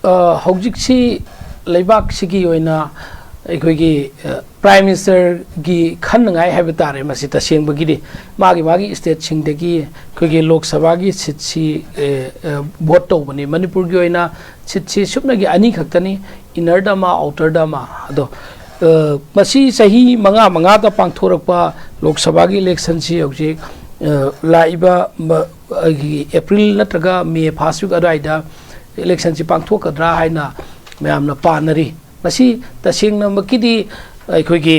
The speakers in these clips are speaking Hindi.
हौजिक्सी लेबाक सिगी ओइना अखोगी प्राइम मिनिस्टर की खन्नगाई है तारे मसी तसेंबगी मागी मागी स्टेट सिंगदगी अखोगी लोक सभा की सीटसी वोट तौबनी मणिपुर की ओइना सीटसी सुपनगी अनी खक्तनी इनर दमा आउटर दमा अदो मसी सही मंगा मंगा ता पांगथोरकपा लोक सभा की इलेक्शन सी हौजिक लाइबा एप्रिल नत्रगा मे फर्स्ट वीक अदाइदा इलेक्शन से पांगथोकद्रा हाइना मैमना पानरी मसी तसेंगनमकिदी अखोगी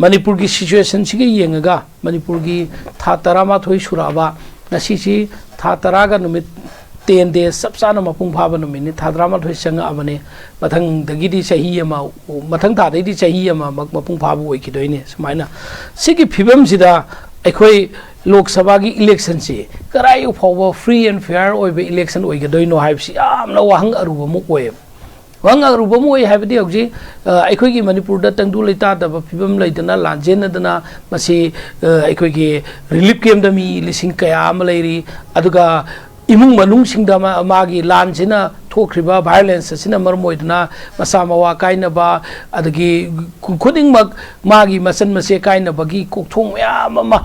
मणिपुर की सिचुएशन सिगे येंगगा मणिपुर की था 13 सुराबा नसीसी था 13 नुमित 10 डेज सब साना मपुंग फाबा नुमिनि था 13 संग अमने मथंग दगिदी सही अमा मथंग थादैदी सही अमा मपुंग फाबा ओइखिदोइने सुमाइना सिगी फिबम सिदा अखोई लोक सभा की इलेक्शन से कराई फाव फ्री एंड फेयर ओइबे इलेक्शन ओइगदोइनो हाइबसी यामना वाहंग अरुबा मुक ओइ वाहंग अरुबा मुक ओइ हाइबदी हौजी अखोई मणिपुर दा तंगदु लेतादबा फिबम लैदना लांजेनदना मसी अखोई रिलीफ कैम्प दा मी लिसिंग कया अमा लैरी अदुगा इमुंग मनुंग सिंगदा मागी लांजिना थोख्रिबा वायलेंस सिना मरम ओइदना मसा मवा काइनबा अदगी खुदिंगमक मागी मसन मसे काइनबगी कोकथोंग मयाम अमा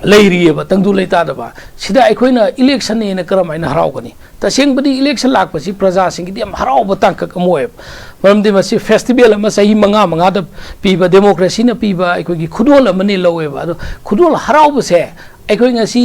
लेरिएबा तंगदु लेतादबा सिदा अखोइना इलेक्शन ने करम आइना हरावगनी तसेंगबदी इलेक्शन लाकपसी प्रजा सिंगदी हम हरावब तांकक अमोय मरमदि मसी फेस्टिवल अमा सही मंगा मंगा द पीबा डेमोक्रेसी न पीबा अखोगी खुदोल अमने लवेबा अदो खुदोल हरावबसे अखोई ngasi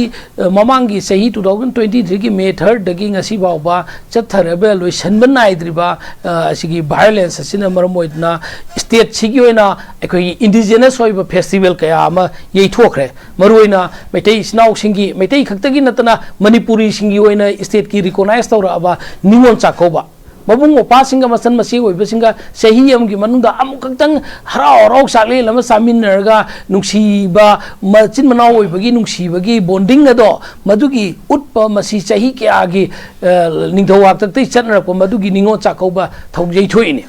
mamangi sahi 2023 की May 3 दगी ngasi बावबा चथरबे लोइसनबा नाइद्रिबा असिगी वायलेंस सिना मरमोइदना स्टेट सिगी ओइना अखोई इंडिजिनस ओइबा फेस्टिवल कया अमा येथोखरे मरुइना मैतै स्नाउ सिंगी मैतै खक्तगी नतना मणिपुरी सिंगी ओइना स्टेट की रिकॉग्नाइज तौरबा निमोन चाकोबा मबुंग ओपा सिंगा मसन मसी ओइबा सिंगा सही अमगी मनुंदा अमुकतंग हराव हराव साले लमा सामिनरगा नुक्सीबा मचिन मनाव ओइबगी नुक्सीबगी बॉन्डिंग अदो मदुगी उटपा मसी सही के आगे निंगथौवाक तक्तै चतनरप मदुगी निंगो चाकौबा थौजै थोइने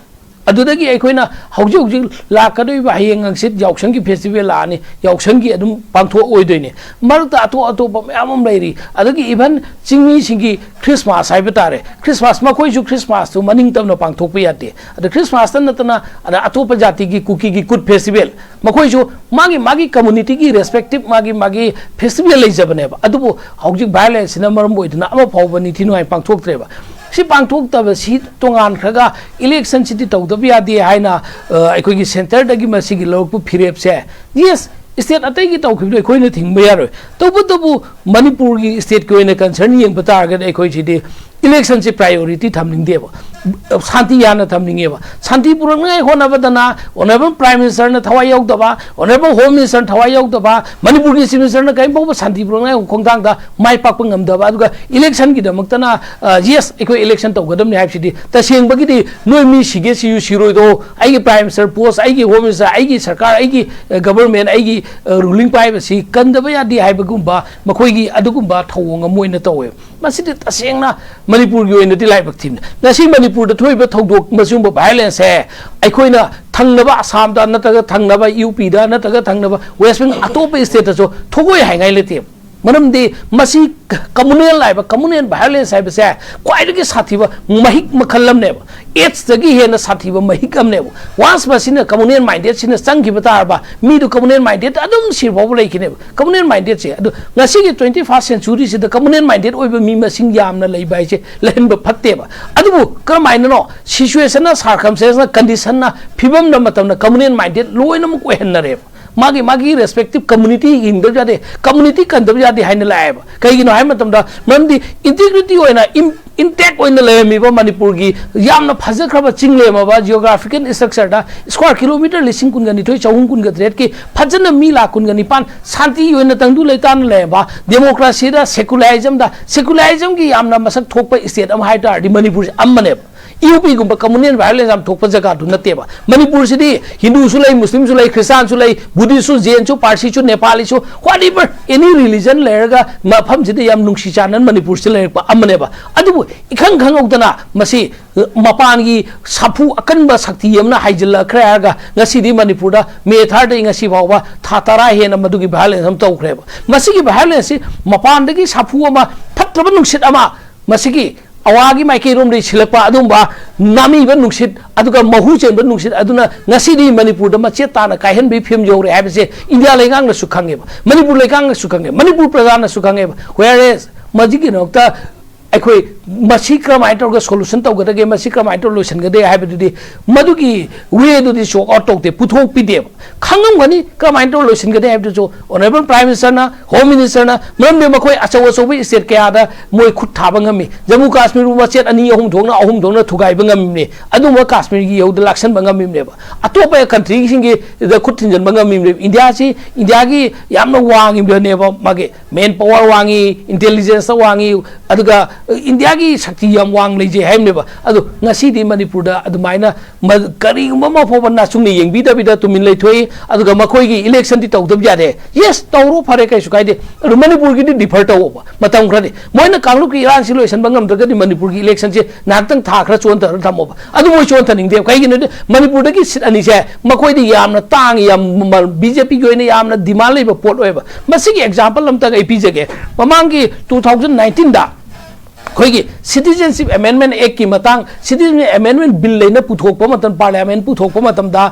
अदुदगी अखोइना हौजि हौजि लाकदोइबा हयेंग अंगसित याउसंगी फेस्टिवल लानी याउसंगी अदुम पांथो ओइदोइने मरुता अतो अतो मयामम लैरी अदगी इवन चिंगमी सिंगी क्रिसमस हाइबा तारे क्रिसमस मखोइसु क्रिसमस तो मनिंग तमना पांथोप याते अद क्रिसमस नतना अद अतोप जाति की कुकी की कुट फेस्टिवल मखोइसु मागी मागी कम्युनिटी की रेस्पेक्टिव मागी मागी फेस्टिवल लेजबनेबा अदुबो हौजि वायलेंस न मरम ओइदना अमा फावबनी थिनुआइ पांथोक्त्रेबा सी पांथोक्तब सी तोंगान खगा इलेक्शन सिटी तौदब यादे हाइना अखोगी सेंटर दगी मसिगी लोकपु फिरेप से यस स्टेट अतै की तौखिबदो अखोइना थिंगबा यारोय तौबतबु मणिपुर की स्टेट को कंसर्न येंग बतारगद अखोइ सिदी इलेक्शन से प्रायोरिटी थमनिंगदेबो शांति याना थमनिंगेबा शांति पुरंगै होनबदना ऑनरेबल प्राइम मिनिस्टर न थवाय यौदबा ऑनरेबल होम मिनिस्टर थवाय यौदबा मणिपुर की चीफ मिनिस्टर न कई बहु शांति पुरंगै खोंगदांगदा माइ पाक ngमदबा अदुगा इलेक्शन की दमक्तना यस एको इलेक्शन तौगदमनि हाइबसिदी तसेंगबगिदी नोय मी सिगे सियु सिरोइदो आइगी प्राइम मिनिस्टर पोस्ट आइगी होम मिनिस्टर आइगी सरकार आइगी गवर्नमेंट आइगी रूलिंग पाइबसी कंदबा यादि हाइबगुंबा मखोइगी अदुगुंबा थौंग मोइना तौवे मसिदी तसेंगना मणिपुर की ओइनदि लाइबक थीम नसी मणिपुर द थोइबा थौदोक मसुंबा वायलेंस है अखोइना थंगनबा आसाम दा नतगा थंगनबा यूपी दा नतगा थंगनबा वेस्ट बेंगल अतोप स्टेट जो थोगोय हाइगाइ लेते मरमदि मसी कम्युनल लाइबा कम्युनल वायलेंस हाइबसे क्वाइदगी साथीबा महिक मखलमनेब एट्स दगी हेना साथीबा महिक अमनेब वांस मसिना कम्युनल माइंडेड सिना संगिबा तारबा मीदु कम्युनल माइंडेड अदुम सिरबाव लेखिनेब कम्युनल माइंडेड से अदु ngasi 21st सेंचुरी से कम्युनल माइंडेड ओइबा मी मसिंग यामना लेबा से लहनबा फत्तेबा अदुबु करमाइना नो सिचुएशन ना सर्कमस्टेंस ना कंडीशन ना फिबम ना मतम ना कम्युनल माइंडेड लोइना मु कोहनरेब मागी मागी रेस्पेक्टिव कम्युनिटी हिंदब जादे कम्युनिटी कंदब जादे हाइन लाएब कईगिनो हाइ मतमदा मरमदि इंटीग्रिटी ओइना इंटैक्ट ओइना लेमिबा मणिपुर की यामना फजखरबा चिंगलेमबा जियोग्राफिकल स्ट्रक्चर दा स्क्वायर किलोमीटर लिसिंग कुनगनि थोइ चौहुं कुनग ट्रेड की फजन मी ला कुनगनि पान शांति ओइना तंगदु लेतान लेबा डेमोक्रेसी दा सेकुलरिज्म की यामना मसक थोकपा स्टेट अम हाइटा दि मणिपुर अमने यूपी गुम कम्युनल वायलेंस हम थोप जगह नतेबा मणिपुर से हिंदू सुलाई मुस्लिम सुलाई क्रिस्तान सुलाई बुद्धिस्ट जैन सु पारसी सु नेपाली सु व्हाटएवर एनी रिलीजन लेरगा मफम सिदे याम नुंसी चानन मणिपुर से लेरपा अमनेबा अदुबु इखंग खंगौदना मसी मपान की साफु अकनबा शक्ति यमना हाइजिल खरागा ngasi मणिपुर दा मे 3 ngasi बावबा था 13 हेन मदुगी वायलेंस हम तौखरेबा मसी की वायलेंस मपान दगी साफु अमा फत्रब नुंसित अमा मसी की अवागी माइकेरोम रे सिलपा अदुंबा नामीबा नुसित अदुगा महु Chamba नुसित अदुना ngasidi manipur da mache tana kaihen bi film jore habse india lengang na sukhange manipur lengang na sukhange manipur praja na sukhange whereas majigi nokta अखोई मसी क्रमाइन तौर सोल्यूशन तौगदगे मसी क्रमाइन तौर लोशन गदे हाइबदुदी मदुगी वे दुदी शोक आउट तौते पुथोक पिदे खंगमगनी क्रमाइन तौर लोशन गदे हाइबदु ऑनरेबल प्राइम मिनिस्टर ना होम मिनिस्टर ना मरमदे मखोई अचौ अचौ स्टेट कयादा मोय खुद थाबा ngami जम्मू काश्मीर मचेत अनि अहुम थोंना थुगाइबा ngami अदुम काश्मीर गी यौद लाक्सन ngami ने अतोपा कंट्री सिंगे खुद थिंजन ngami इंडिया सी इंडिया की यामना वांगी ने मागे मेन पावर वांगी इंटेलिजेंस वांगी अदुगा इंडिया की शक्ति यम वांग लेजे हैमनेबा अदु ngasi मणिपुर दा अदुमाइना करीगुम मफोब नासुंग येंगबिदा बिदा तुमिन लेथोई अदुगा मखोई की इलेक्शन दी तौदब यादे यस तौरो फरे कैसु कायदे अदु मणिपुर की डिफर तौबा मतम खरदे मोइना कांगलु की इरान सिलोसन बंगम दगदि मणिपुर की इलेक्शन से नागतंग था खरा चोन तर थमोबा अदु मोइ चोन थनिंग दे काइगिनो मणिपुर की सीट अनि से मखोई दी यामना तांग याम बीजेपी की ओइने यामना दिमाग लेबा पोट ओइबा मसिगी एग्जांपल हम तक एपीजेगे ममांग की 2019 दा खोई सिटीजनशिप अमेंडमेंट एक्ट की मतंग सिटीजनशिप अमेंडमेंट बिल लेना पुथोक मतम पार्लियामेंट पुथोक मतम दा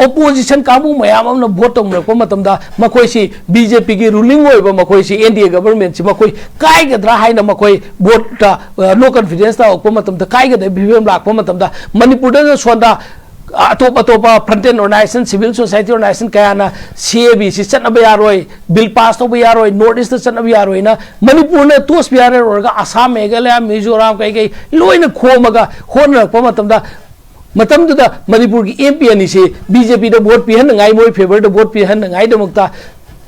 ओपोजिशन काबू मयाम अमना वोट तौनरप मतम दा मखोई सी बीजेपी की रूलिंग होइबा मखोई सी एनडीए गवर्नमेंट सी मखोई काइगद्रा हाइना मखोई वोट ता नो कॉन्फिडेंस ता ओप मतम दा काइगदे बीबीएम लाख मतम दा मणिपुर दा सोंदा अतोप फ्रंटेन ऑर्गेनाइजेशन सिविल सोसाइटी ऑर्गेनाइजेशन क्या सीएबी से चनब यारोय बिल पास तब यारोय नॉर्थ ईस्ट चनब यारोय ना मणिपुर ने तोस यारे रोगा असम मेघालय मिजोराम कई लोइन खोमगा होनरप मतमदुदा मणिपुर की एमपी अनि से बीजेपी दा वोट पिहनगाई मोय फेवर दा वोट पिहनगाई दमक्ता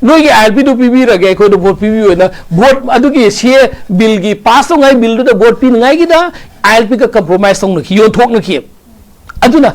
नोई की आईएलपी तो पीबीरगे अखोय वोट पीबीना वोट अदुगी सी बिल की पास तौगाई बिल दा वोट पीनगाई की दा आईएलपी का कंप्रोमाइज तौनखि योथोकनखि अदुना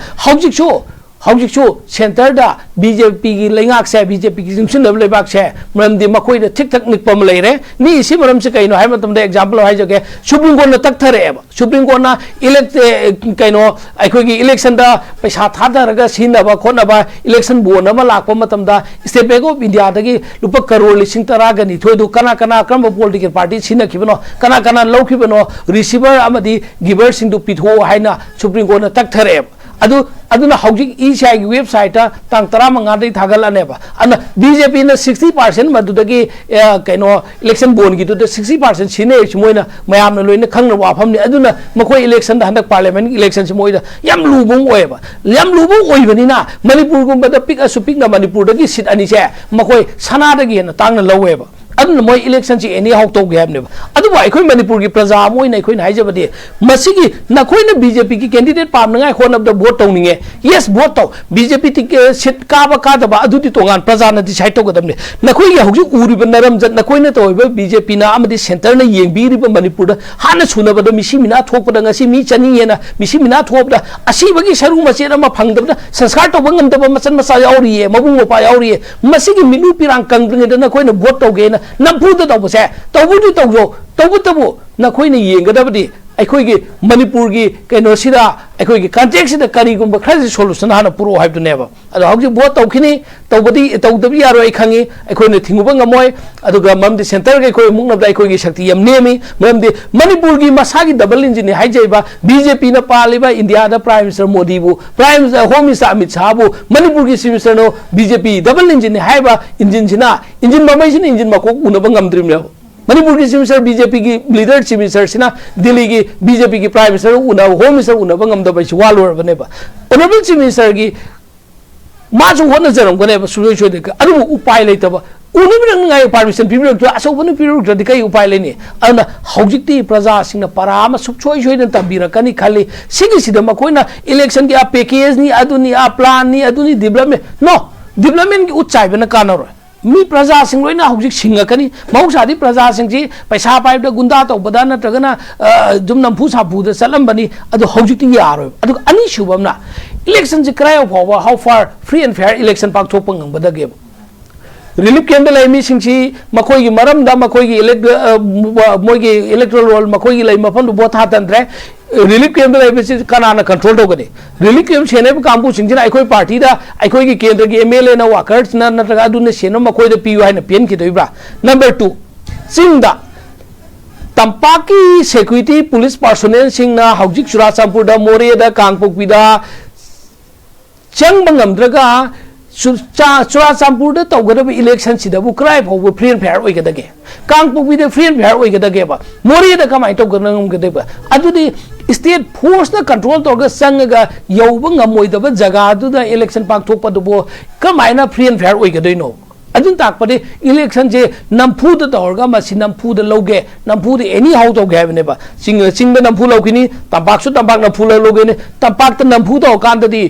हौजिकसो सेंटर दा बीजेपी की लेंगाक से बीजेपी की जिंगसिनब लेबाक से मरमदि मखोय दा ठीक ठीक निकपम लेरे नि इसी मरम से कइनो हाय मतम दा एग्जांपल हाय जगे सुप्रीम कोर्ट न तकथरेबा सुप्रीम कोर्ट ना इलेक्ट कइनो अखोय की इलेक्शन दा पैसा थादरगा सिनबा खोनबा इलेक्शन बोन अमा लाकपा मतम दा स्टेट बैंक ऑफ इंडिया दगी लुप करोड़ लिसिंग तरा गनि थोयदु कना कना क्रम पॉलिटिकल पार्टी सिनखिबनो कना कना लौखिबनो रिसीवर अमदी गिवर सिंग दु पिथो हायना सुप्रीम कोर्ट न तकथरेबा अदुना हौजिक ईसाई की वेबसाइट तांग 15 थागलनेबा अन बीजेपी ने 60% मदुदगी कइनो इलेक्शन बोन की 60% सिने मोइना मयाम लोइना खंग वाफमनि अदुना मखोय इलेक्शन हंदक पार्लियामेंट इलेक्शन से मोइदा याम लुबुंग ओयबा याम लुबुंग ओइबनिना मणिपुर गुंबदा पिक असुपिक ना मणिपुर दगी सीट अनि से मखोय सना दगी न तांग लवेबा अदुन मोय इलेक्शन से एनी हाउ तो गैब ने अदुबा अखोय मणिपुर की प्रजा मोइना अखोय हाइजबदे मसिगी नखोयना बीजेपी की कैंडिडेट पामनगाय होनब द वोट तौनिंगे यस वोट तौ बीजेपी ति सीट काबा कादबा अदुदि तोगान प्रजा न डिसाइड तौगदमने नखोय या हुजु उरिब नरम जत नखोयना तौइबा बीजेपी ना अमदि सेंटर न येंबिरिब मणिपुर द हाना सुनबद मिसी मिना थोकपद ngasi मी चनी येना मिसी मिना थोपदा असीबगी सरु मचेर अमा फंगदबदा संस्कार तौब ngमदब मचन मसा यावरिये मबुंग मपा यावरिये मसिगी मिलु पिरांग कंग्रंगद नखोयना वोट तौगेना नंफूद तौबसे तौबुदि तौजो तौबुतबु नखोयना येंगदबदि अखोयगी मणिपुर की कइनो सिदा अखोयगी कॉन्टेक्स्ट सिदा करीगुंबा खरजि सोल्यूशन हाना पुरो हाइबदुनेबा अदो हौजि वोट तौखिनी तौबदि तौदबि यारोय खंगी अखोयने थिंगुबा ngमोय अदुगा ममदि सेंटर के अखोय मुंगनबदा अखोयगी शक्ति यम नेमी ममदि मणिपुर की मसागी डबल इंजिन हाइजैबा बीजेपी न पालिबा इंडिया दा प्राइम मिनिस्टर मोदी बु prime minister home minister Amit Shah बु मणिपुर की चीफ मिनिस्टर नो बीजेपी डबल इंजिन हाइबा इंजिन सिना इंजिन ममैसिन इंजिन मकोक उनबा ngमद्रिमले मणिपुर की चीफ मिनिस्टर बीजेपी की लीडर चीफ मिनिस्टर सिना दिल्ली की बीजेपी की प्राइम मिनिस्टर उना होम मिनिस्टर उनबा ngमदबैसि वालोरबनेबा ऑनरेबल चीफ मिनिस्टर की माजु होनजरमगनेबा सुजोय सोय अदु उपाय लेतबा उनिबिरंगाय परमिशन पिबिरक असौबन पिबिरक दि उपाय लेनी अना हौजिकती प्रजा सिंह पराम सुखोय सोयन तबिरकनी खाली सिगिसिद मकोइना इलेक्शन की आ पैकेज नि अदुनी आ प्लान नि अदुनी डेवलपमेंट नो डेवलपमेंट की उच्चाइबन कानरो मी प्रजा सिंह लोइना हौजिक सिंगकनी मौसादी प्रजा सिंह जी पैसा पाइबदा गुंडा तौबदा नत्रगना जुम नंफु साफुद चलंबनी अदु हौजिकती यारो अदु अनि सुबमना इलेक्शन जी क्राय फावा how far free and fair election पाकथोप ngबदगे रिलीफ कैंप लेमी सिंची मखोई मरम दा मखोई मोगी इलेक्टोरल रोल मखोई लै मफम बोथ हातंद्रे रिलीफ कैंप लेबे कनाना कंट्रोल तौगदे रिलीफ कैंप सेनेब कांबू सिंजिना अखोई पार्टी दा अखोई की केंद्र की एमएलए ना वर्कर्स ना नत्रगा अदुने सेनो मखोई दा पीयू हाइना पेन की दोइब्रा नंबर 2 सिंदा तंपाकी सिक्योरिटी पुलिस पर्सनल सिंगना हौजिक चुराचांपुरदा मोरेदा कांगपोकपीदा चंग बंगमद्रगा चुराचांपुरदा तौगदब इलेक्शन सिदबु क्राइ फाव फ्री एंड फेयर ओइगदगे कांगपोकपीदा फ्री एंड फेयर ओइगदगेबा मोरेदा कमाय तौगदगदगेबा अदुदी स्टेट फोर्स ना कंट्रोल तौर संगगा यौब ngमोइदब जगह अदुदा इलेक्शन पाकथोकपदुबो कमायना फ्री एंड फेयर ओइगदइनो अजुन ताकपदे इलेक्शन जे नमफूद तौरगा मसी नमफूद लौगे नमफूद एनी हाउ तौगे हैबनेबा चिंग नमफू लौगिनी तंपाकसु तंपाक नमफू लौगेने तंपाक नमफू तौकांददी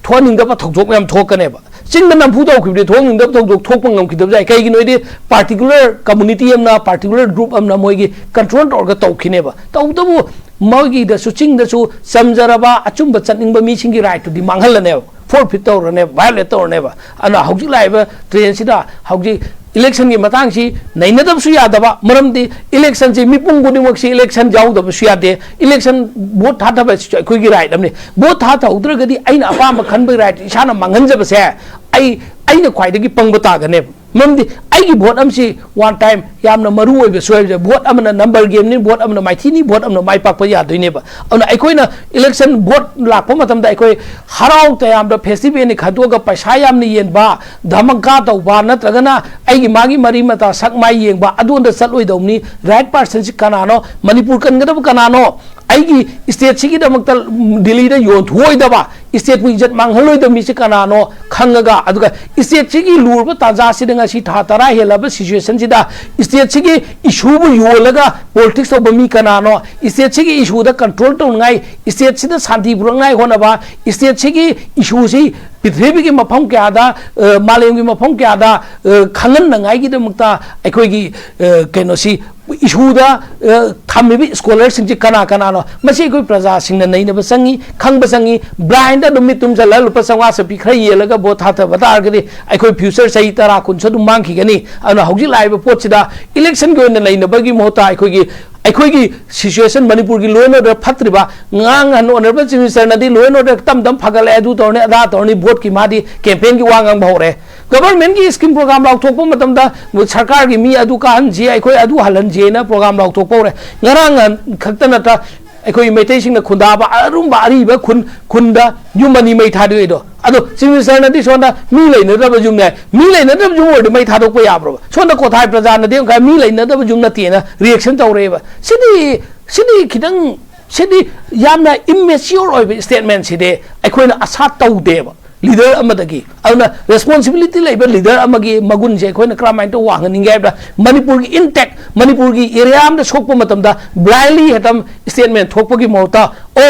थोनिंगदब थोकथोक मैम थोकनेबा चिंग नमफू तौखिबदे थोनिंगदब थोकथोक थोकप ngमखिदब जाय कैगिनोइदि पार्टिकुलर कम्युनिटी अमना पार्टिकुलर ग्रुप अमना मोइगी कंट्रोल तौरगा तौखिनेबा तौदबु मोइगी दसु चिंग दसु समजरबा अचुंब चनिंगबा मीसिंगी राइट टू दि मांगहलनेबा फोरफिट तौरने वायलेट तौरनेबा अना हौजिक लाइबा ट्रेन सिदा हौजिक इलेक्शन की मतंग से नैनदबसु यादबा मरमदि इलेक्शन से मिपुंग गुदिमक से इलेक्शन जाउदबसु यादे इलेक्शन वोट थाथबा अखोइगी राइट अमने वोट थाथौद्रगदि अइना अपाम खनब राइट इसाना मांगनजबसे अइना ख्वाइदगी पंग तागने मरमदि अइगी वोट अमसी वन टाइम यामना मरु ओइबे सोइबे वोट अमना नंबर गेम नि वोट अमना माइथीनी वोट अमना माइ पाकप यादोइनेबा अना अखोइना इलेक्शन वोट लाखप मतमदा अखोइ हराउ तयामदा फेस्टिवल नि खदोगा पैसा यामनि येनबा धमका तौबा नत्रगना अइगी मागी मरी मता सकमाइ येंबा अदोंदा चलोइदौनी राइट पर्सन सि कनानो मणिपुर कनगदब कनानो अइगी स्टेट सिगी दमकता दिल्ली दा योंथोइदबा स्टेट इज्जत मांगहलोइद मिसे कनानो खंगगा अदुगा स्टेट सिगी लूरबा ताजा सिदंगा सि था तरा हेलब सिचुएशन सिदा स्टेट सिगी इशू बु योलगा पॉलिटिक्स तौब मी कनानो स्टेट सिगी इशू दा कंट्रोल तौनाइ स्टेट सिदा शांति पुरंगाइ होनबा स्टेट सिगी इशू सि पृथ्वी की मफम क्यादा मालेम की मफम क्यादा खंगन नंगाइ की दमकता अखोइगी कैनोसी इशूदा थमिबि स्कॉलर सिंह कना कनानो मसी कोई प्रजा सिंह नैनब संगी खंग संगी ब्लाइंड दुमित तुम चल लुप संवा सपी खर येलगा बो थाथ बतारगदि अखोइ फ्यूचर सही तरा कुन सदु मांखिगनी अना हौजि लाइब पोचिदा इलेक्शन के नैनबगी मोता अखोइगी सिचुएशन मणिपुर की लॉ एंड ऑर्डर फत्रिबा ngang han honorable chief minister nadi law and order tam phagale adu torne ada torni vote ki madi campaign ki wangang bhore government ki scheme program lauk thokpa matam da sarkar ki mi adu ka han ji akhoi adu halan je na program lauk thokpa re ngarang khakta nata अखोई मैतई सिंह खुदाबा अरुंबा अरीबा खुंदा युमनी मै थादोइ दो अदो चिफ मिनिस्टर नदी सोना मी लेनदब जुमने मी लेनदब जुम ओड मै थादोक याब्रो सोना कोथाय प्रजा नदी का मी लेनदब जुम नतेना रिएक्शन तौरेबा सिदी खिदंग सिदी यामना इमेच्योर ओइबे स्टेटमेंट सिदे अखोइना आशा तौदेबा लीडर अमदगी अदुना रेस्पॉन्सिबिलिटी लेबर लीडर अमगी मगुन जे अखोइना क्रामाइन तो वांगनिंगैबा मणिपुर की इंटैक्ट मणिपुर की एरिया अमदा सोकप मतमदा ब्लाइंडली हेतम स्टेटमेंट थोकपगी मोता ओ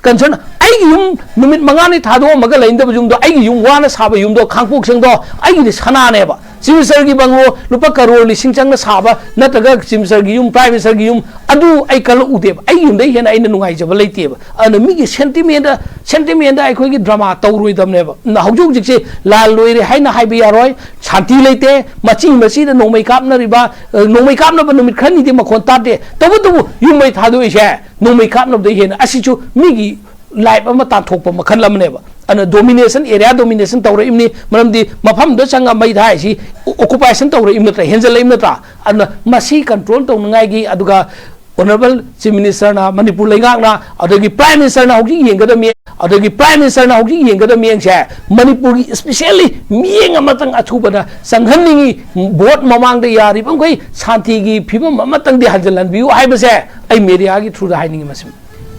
कंसर्न युम नुमित मंगानी थादो मगा लेंदब जुम दो युम वाना साब युम दो खांगपोक सिंग दो दि सनानेबा चिफ मिनिस्टर की बंगलो लुपा करोड़ लिसिंग चंग साब नतगा चिफ मिनिस्टर की युम प्राइम मिनिस्टर की युम अदु कल उदेब युम दे हेना नुंगाइजब लेतेब अन मिगी सेंटिमेंट अखोगी ड्रामा तौरोइदमनेब न हौजुक जिकसे लाल लोइरे हाइना हाइबे यारोय शांति लेते मची मसीद नोमै कापनब नुमित खरनी दे मखोन तादे तबु युम मै थादोइसे नोमै कापनब दे हेना असिचु मिगी लाइफ अमा ताथोप मखन लमनेबा अन डोमिनेशन एरिया डोमिनेशन तौर इमनी मरमदी मफम द संग मै धाइसी ऑक्युपाइशन तौर इमन त हेंजल इमन त अन मसी कंट्रोल तौनगाइगी अदुगा ऑनरेबल चीफ मिनिस्टर ना मणिपुर लेगांगना अदगी प्राइम मिनिस्टर ना होगी येंगदमी अदगी प्राइम मिनिस्टर ना होगी येंगदमी से मणिपुर की स्पेशली मियेंग अमतंग अथुबना संघनिंगी वोट ममांग दे यारी बंगोई शांति की फिबम अमतंग दे हंजलन बियु हाइबसे आई मीडिया की थ्रू द हाइनिंग मसिम